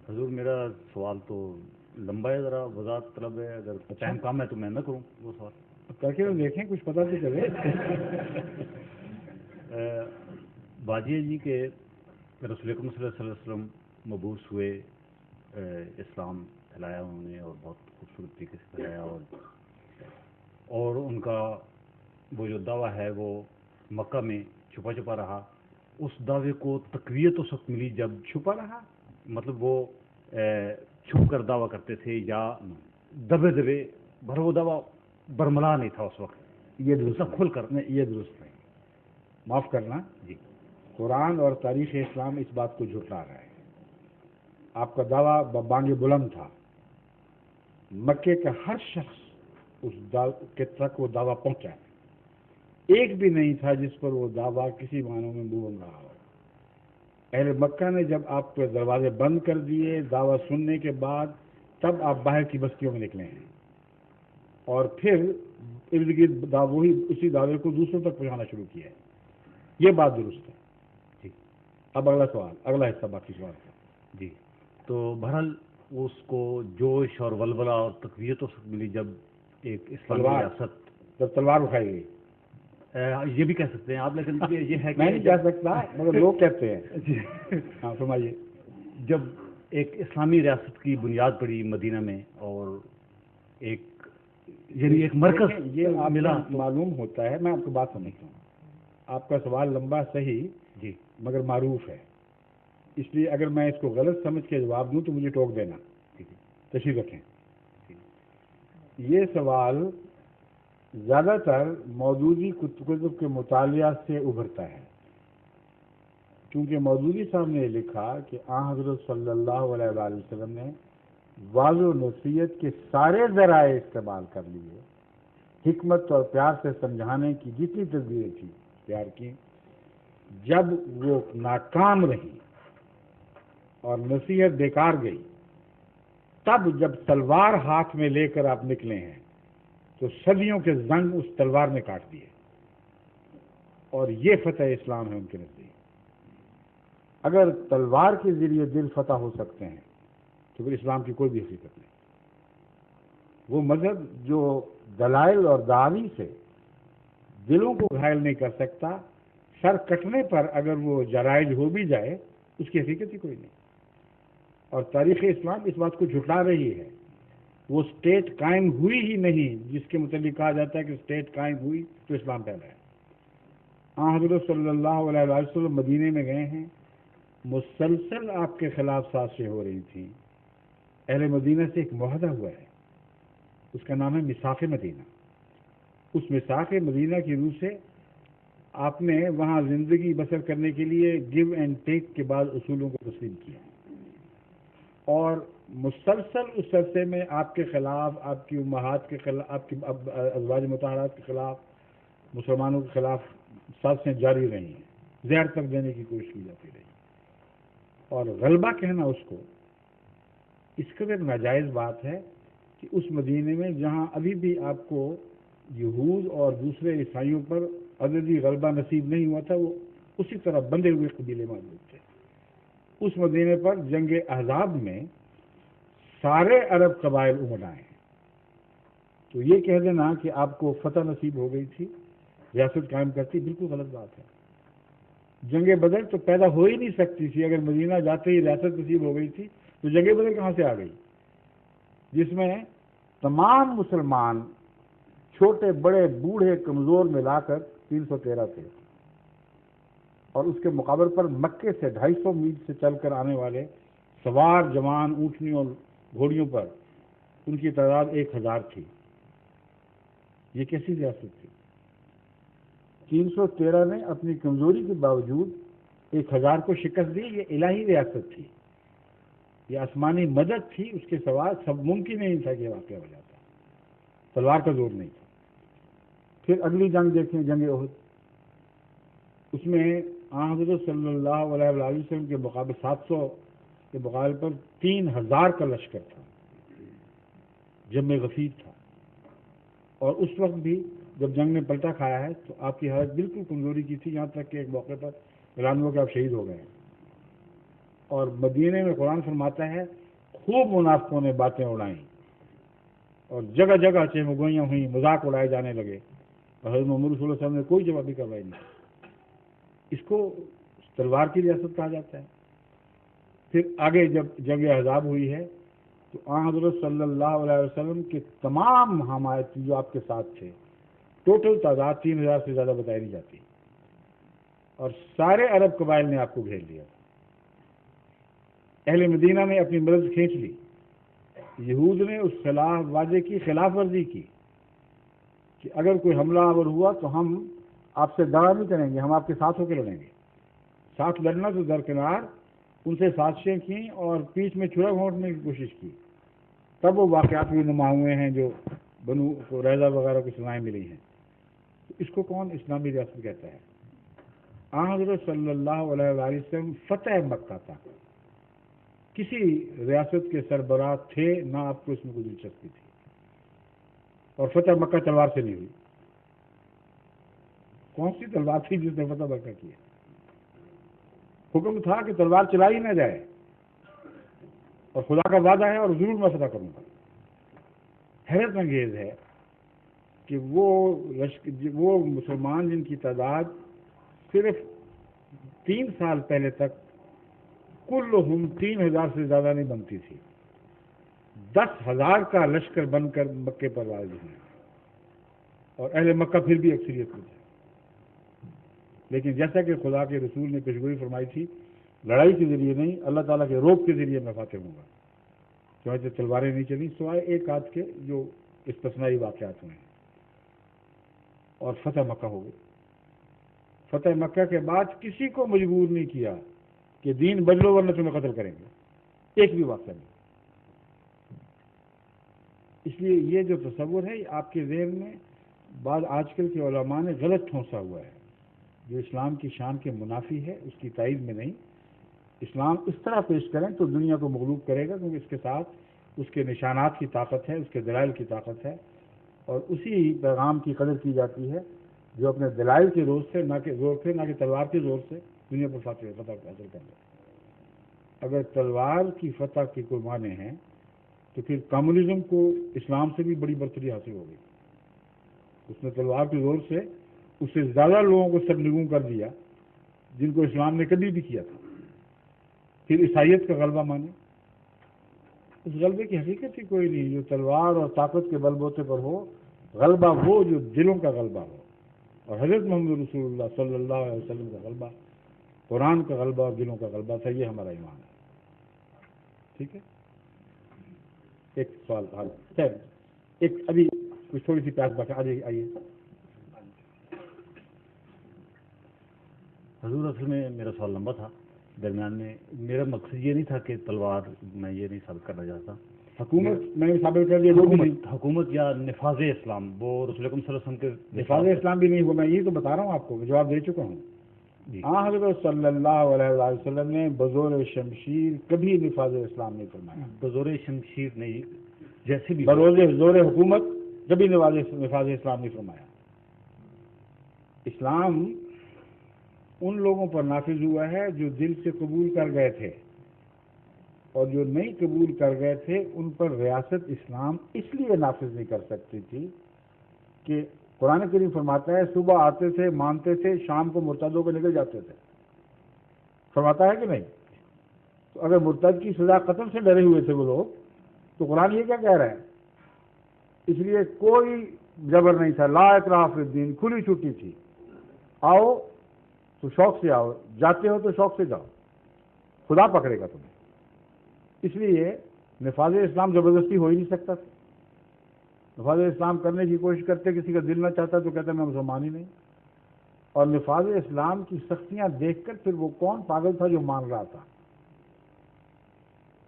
حضور میرا سوال تو لمبا ہے، ذرا وضاحت طلب ہے، اگر ٹائم کم ہے تو میں نہ کروں وہ سوال کر کے دیکھیں کچھ پتہ تو چلے. باجیہ جی کے رسول اکرم صلی اللہ علیہ وسلم مبعوث ہوئے، اسلام پھیلایا انہوں نے اور بہت خوبصورت طریقے سے پھیلایا، اور ان کا وہ جو دعویٰ ہے وہ مکہ میں چھپا چھپا رہا. اس دعوے کو تقویت اس وقت ملی جب چھپا رہا مطلب وہ چھپ کر دعویٰ کرتے تھے یا دبے دبے، بھر وہ دعویٰ برملا نہیں تھا اس وقت. یہ درست کھل کر نہیں، یہ درست نہیں. معاف کرنا، جی قرآن اور تاریخ اسلام اس بات کو جھٹلا رہا ہے. آپ کا دعویٰ بانگ بلند تھا، مکے کا ہر شخص اس کے تک وہ دعویٰ پہنچا ہے. ایک بھی نہیں تھا جس پر وہ دعویٰ کسی معنوں میں منہ بن رہا ہو. اہل مکہ نے جب آپ کے دروازے بند کر دیے دعویٰ سننے کے بعد، تب آپ باہر کی بستیوں میں نکلے ہیں اور پھر ارد گرد وہی اسی دعوے کو دوسروں تک پہنچانا شروع کیا ہے. یہ بات درست ہے. جی. اب اگلا سوال، اگلا حصہ باقی سوال کا. جی تو بہرحال اس کو جوش اور ولولہ اور تقویت اس وقت ملی جب ایک اسلامی ریاست، جب تلوار اٹھائی گئی. یہ بھی کہہ سکتے ہیں آپ، لیکن یہ ہے کہ میں نہیں کہہ سکتا مگر لوگ کہتے ہیں. ہاں فرمائیے. جب ایک اسلامی ریاست کی بنیاد پڑی مدینہ میں اور ایک یعنی ایک مرکز یہ ملا، معلوم ہوتا ہے. میں آپ کو بات سمجھتا ہوں. آپ کا سوال لمبا صحیح جی مگر معروف ہے، اس لیے اگر میں اس کو غلط سمجھ کے جواب دوں تو مجھے ٹوک دینا. تشریف رکھیں. یہ سوال زیادہ تر مودودی کتب کے مطالعہ سے ابھرتا ہے، کیونکہ مودودی صاحب نے لکھا کہ حضرت صلی اللہ علیہ وآلہ وسلم نے واضح و نصیحت کے سارے ذرائع استعمال کر لیے، حکمت اور پیار سے سمجھانے کی جتنی تدبیریں تھی پیار کی. جب وہ ناکام رہی اور نصیحت بیکار گئی، تب جب تلوار ہاتھ میں لے کر آپ نکلے ہیں تو صدیوں کے زنگ اس تلوار نے کاٹ دیے، اور یہ فتح اسلام ہے ان کے نزدیک. اگر تلوار کے ذریعے دل فتح ہو سکتے ہیں تو پھر اسلام کی کوئی بھی حقیقت نہیں. وہ مذہب جو دلائل اور دعاوی سے دلوں کو گھائل نہیں کر سکتا، سر کٹنے پر اگر وہ جرائج ہو بھی جائے اس کی حقیقت ہی کوئی نہیں. اور تاریخ اسلام اس بات کو جھٹلا رہی ہے. وہ اسٹیٹ قائم ہوئی ہی نہیں جس کے متعلق کہا جاتا ہے کہ اسٹیٹ قائم ہوئی تو اسلام پھیلا ہے. حضرت صلی اللہ علیہ وسلم مدینے میں گئے ہیں، مسلسل آپ کے خلاف سازشیں ہو رہی تھیں. اہل مدینہ سے ایک معاہدہ ہوا ہے، اس کا نام ہے میثاق مدینہ. اس میثاق مدینہ کی روح سے آپ نے وہاں زندگی بسر کرنے کے لیے گیو اینڈ ٹیک کے بعد اصولوں کو تسلیم کیا، اور مسلسل اس عرصے میں آپ کے خلاف، آپ کی امہات کے خلاف، آپ کی ازواج مطہرات کے خلاف، مسلمانوں کے خلاف سازشیں جاری رہی ہیں. زہر تک دینے کی کوشش کی جاتی رہی. اور غلبہ کہنا اس کو اس قدر ناجائز بات ہے کہ اس مدینے میں جہاں ابھی بھی آپ کو یہود اور دوسرے عیسائیوں پر عددی غلبہ نصیب نہیں ہوا تھا، وہ اسی طرح بندے ہوئے قبیلے موجود تھے. اس مدینے پر جنگ احزاب میں سارے عرب قبائل امڑ آئے ہیں. تو یہ کہہ دینا کہ آپ کو فتح نصیب ہو گئی تھی، ریاست قائم کرتی، بالکل غلط بات ہے. جنگ بدر تو پیدا ہو ہی نہیں سکتی تھی. اگر مدینہ جاتے ہی ریاست نصیب ہو گئی تھی تو جنگ بدر کہاں سے آ گئی، جس میں تمام مسلمان چھوٹے بڑے بوڑھے کمزور ملا کر 313 تھے، اور اس کے مقابل پر مکے سے 250 میل سے چل کر آنے والے سوار جوان اونٹنیوں اور گھوڑیوں پر ان کی تعداد 1000 تھی. یہ کیسی ریاست تھی؟ 313 نے اپنی کمزوری کے باوجود 1000 کو شکست دی. یہ الہی ریاست تھی، یہ آسمانی مدد تھی. اس کے سوا سب ممکن نہیں تھا کہ یہ واقعہ ہو جاتا. تلوار کا زور نہیں تھا. پھر اگلی جنگ دیکھیں، جنگ احد. اس میں حضرت صلی اللہ علیہ وآلہ وسلم کے مقابلے 700 کے مقابلے پر 3000 کا لشکر تھا. جم غفیر تھا. اور اس وقت بھی جب جنگ نے پلٹا کھایا ہے تو آپ کی حالت بالکل کمزوری کی تھی، یہاں تک کہ ایک موقع پر اعلان ہوا کہ آپ شہید ہو گئے. اور مدینے میں قرآن فرماتا ہے خوب منافقوں نے باتیں اڑائیں اور جگہ جگہ چہمگوئیاں ہوئیں، مذاق اڑائے جانے لگے، اور حضرت محمد صلی اللہ علیہ وسلم نے کوئی جوابی کارروائی نہیں. اس کو تلوار کی ریاست کہا جاتا ہے. پھر آگے جب جنگ احزاب ہوئی ہے تو آن حضرت صلی اللہ علیہ وسلم کے تمام حمایتی جو آپ کے ساتھ تھے، ٹوٹل تعداد 3000 سے زیادہ بتائی نہیں جاتی، اور سارے عرب قبائل نے آپ کو گھیر لیا. اہل مدینہ نے اپنی مرض کھینچ لی. یہود نے اس خلاف وعدے کی خلاف ورزی کی کہ اگر کوئی حملہ آور ہوا تو ہم آپ سے دعویٰ نہیں کریں گے، ہم آپ کے ساتھ ہو کے لڑیں گے. ساتھ لڑنا تو درکنار، ان سے سازشیں کیں اور پیچھ میں چھرا گھونٹنے کی کوشش کی. تب وہ واقعات بھی نما ہوئے ہیں جو بنو قریظہ وغیرہ کی سزائیں ملی ہیں. اس کو کون اسلامی ریاست کہتا ہے؟ آن حضرت صلی اللہ علیہ وآلہ وسلم فتح مکہ تھا. کسی ریاست کے سربراہ تھے نہ آپ کو اس میں کوئی دلچسپی تھی، اور فتح مکہ تلوار سے نہیں ہوئی. کون سی تلوار تھی جس نے فتح مکہ کیا؟ حکم تھا کہ تلوار چلائی نہ جائے، اور خدا کا وعدہ ہے اور ضرور میں فتح کروں گا. حیرت انگیز ہے کہ وہ مسلمان جن کی تعداد صرف 3 سال پہلے تک کلہم 3000 سے زیادہ نہیں بنتی تھی، 10,000 کا لشکر بن کر مکے پر واضح ہوئے، اور اہل مکہ پھر بھی اکثریت میں تھے. لیکن جیسا کہ خدا کے رسول نے پیشگوئی فرمائی تھی، لڑائی کے ذریعے نہیں، اللہ تعالیٰ کے روب کے ذریعے میں فاتح ہوں گا. چنانچہ تلواریں نہیں چلیں سوائے ایک آدھ کے جو استثنائی واقعات ہوئے ہیں، اور فتح مکہ ہو گئی. فتح مکہ کے بعد کسی کو مجبور نہیں کیا کہ دین بدلو ورنہ تمہیں قتل کریں گے، ایک بھی واقعہ نہیں. اس لیے یہ جو تصور ہے آپ کے ذہن میں بعض آج کل کے علماء نے غلط ٹھونسا ہوا ہے، جو اسلام کی شان کے منافی ہے، اس کی تائید میں نہیں. اسلام اس طرح پیش کریں تو دنیا کو مغلوب کرے گا، کیونکہ اس کے ساتھ اس کے نشانات کی طاقت ہے، اس کے دلائل کی طاقت ہے، اور اسی پیغام کی قدر کی جاتی ہے جو اپنے دلائل کے زور سے، نہ کہ زور سے، نہ کہ تلوار کے زور سے دنیا پر فتح حاصل کر لے. اگر تلوار کی فتح کے کوئی معنی ہیں تو پھر کمیونزم کو اسلام سے بھی بڑی برتری حاصل ہو گئی. اس نے تلوار کے زور سے اس سے زیادہ لوگوں کو سرنگوں کر دیا جن کو اسلام نے کبھی بھی کیا تھا. پھر عیسائیت کا غلبہ مانے، اس غلبے کی حقیقت ہی کوئی نہیں جو تلوار اور طاقت کے بل بوتے پر ہو. غلبہ وہ جو دلوں کا غلبہ ہو، اور حضرت محمد رسول اللہ صلی اللہ علیہ وسلم کا غلبہ قرآن کا غلبہ اور دلوں کا غلبہ تھا. یہ ہمارا ایمان ہے. ٹھیک ہے، ایک سوال حال ایک ابھی کچھ تھوڑی سی پیاس بچا آئیے. حضور اصل میں میرا سوال لمبا تھا، درمیان میں میرا مقصد یہ نہیں تھا کہ تلوار، میں یہ نہیں ثابت کرنا چاہتا. حکومت میں نے ثابت کر دیا، حکومت یا نفاذ اسلام، وہ رسول اکرم صلی اللہ علیہ وسلم کے نفاذ اسلام بھی نہیں ہوا. میں یہ تو بتا رہا ہوں آپ کو، جواب دے چکا ہوں. حضرت صلی اللہ علیہ وسلم نے بزور شمشیر کبھی نفاذ اسلام نہیں فرمایا. بزور شمشیر نہیں، جیسے بھی زور حکومت کبھی نفاذ اسلام نہیں فرمایا. اسلام ان لوگوں پر نافذ ہوا ہے جو دل سے قبول کر گئے تھے، اور جو نہیں قبول کر گئے تھے ان پر ریاست اسلام اس لیے نافذ نہیں کر سکتی تھی کہ قرآن کریم فرماتا ہے صبح آتے تھے، مانتے تھے، شام کو مرتدوں کو نکل جاتے تھے. فرماتا ہے کہ نہیں؟ تو اگر مرتد کی سزا قتل سے ڈرے ہوئے تھے وہ لوگ، تو قرآن یہ کیا کہہ رہا ہے؟ اس لیے کوئی جبر نہیں تھا. لا اکراہ فی الدین، کھلی چھٹی تھی. آؤ تو شوق سے آؤ، جاتے ہو تو شوق سے جاؤ، خدا پکڑے گا تمہیں. اس لیے نفاذ اسلام زبردستی ہو ہی نہیں سکتا تھا. نفاذ اسلام کرنے کی کوشش کرتے، کسی کا دل نہ چاہتا تو کہتا میں مسلمان ہی نہیں. اور نفاذ اسلام کی سختیاں دیکھ کر پھر وہ کون پاگل تھا جو مان رہا تھا؟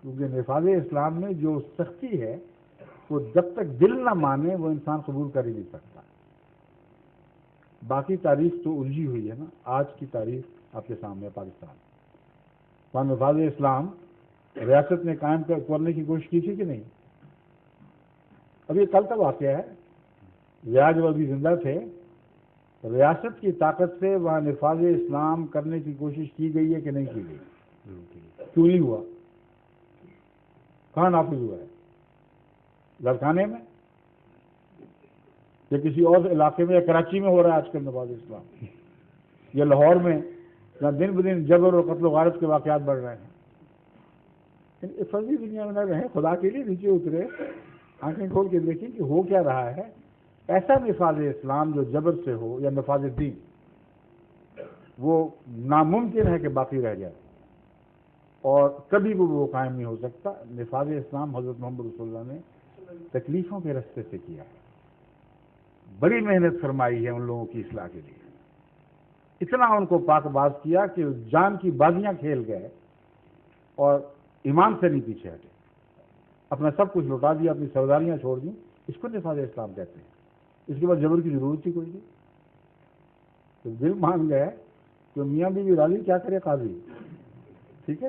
کیونکہ نفاذ اسلام میں جو سختی ہے وہ جب تک دل نہ مانے وہ انسان قبول کر ہی نہیں سکتا. باقی تاریخ تو الجھی ہوئی ہے نا. آج کی تاریخ آپ کے سامنے پاکستان، وہاں نفاذ اسلام ریاست نے قائم کرنے کی کوشش کی تھی کہ نہیں؟ اب یہ کل کا واقعہ ہے، ریاض وہ بھی زندہ تھے. ریاست کی طاقت سے وہاں نفاذ اسلام کرنے کی کوشش کی گئی ہے کہ نہیں کی گئی؟ کیوں نہیں ہوا؟ کہاں نافذ ہوا ہے؟ لڑکانے میں یا کسی اور علاقے میں، یا کراچی میں ہو رہا ہے آج کل نفاذ اسلام، یا لاہور میں، جہاں دن بدن جبر اور قتل و غارت کے واقعات بڑھ رہے ہیں؟ اس فرضی دنیا میں نہ رہیں، خدا کے لیے نیچے اترے، آنکھیں کھول کے دیکھیں کہ ہو کیا رہا ہے۔ ایسا نفاذ اسلام جو جبر سے ہو یا نفاذ دین، وہ ناممکن ہے کہ باقی رہ جائے، اور کبھی بھی وہ قائم نہیں ہو سکتا۔ نفاذ اسلام حضرت محمد رسول اللہ نے تکلیفوں کے رستے سے کیا ہے، بڑی محنت فرمائی ہے ان لوگوں کی اصلاح کے لیے، اتنا ان کو پاک باز کیا کہ جان کی بازیاں کھیل گئے اور ایمان سے نہیں پیچھے ہٹے، اپنا سب کچھ لوٹا دیا، اپنی سرداریاں چھوڑ دیں۔ اس کو نفاذ اسلام کہتے ہیں۔ اس کے بعد جبر کی ضرورت ہی کوئی نہیں، تو دل مان گئے کہ میاں بیوی راضی، کیا کرے قاضی، ٹھیک ہے۔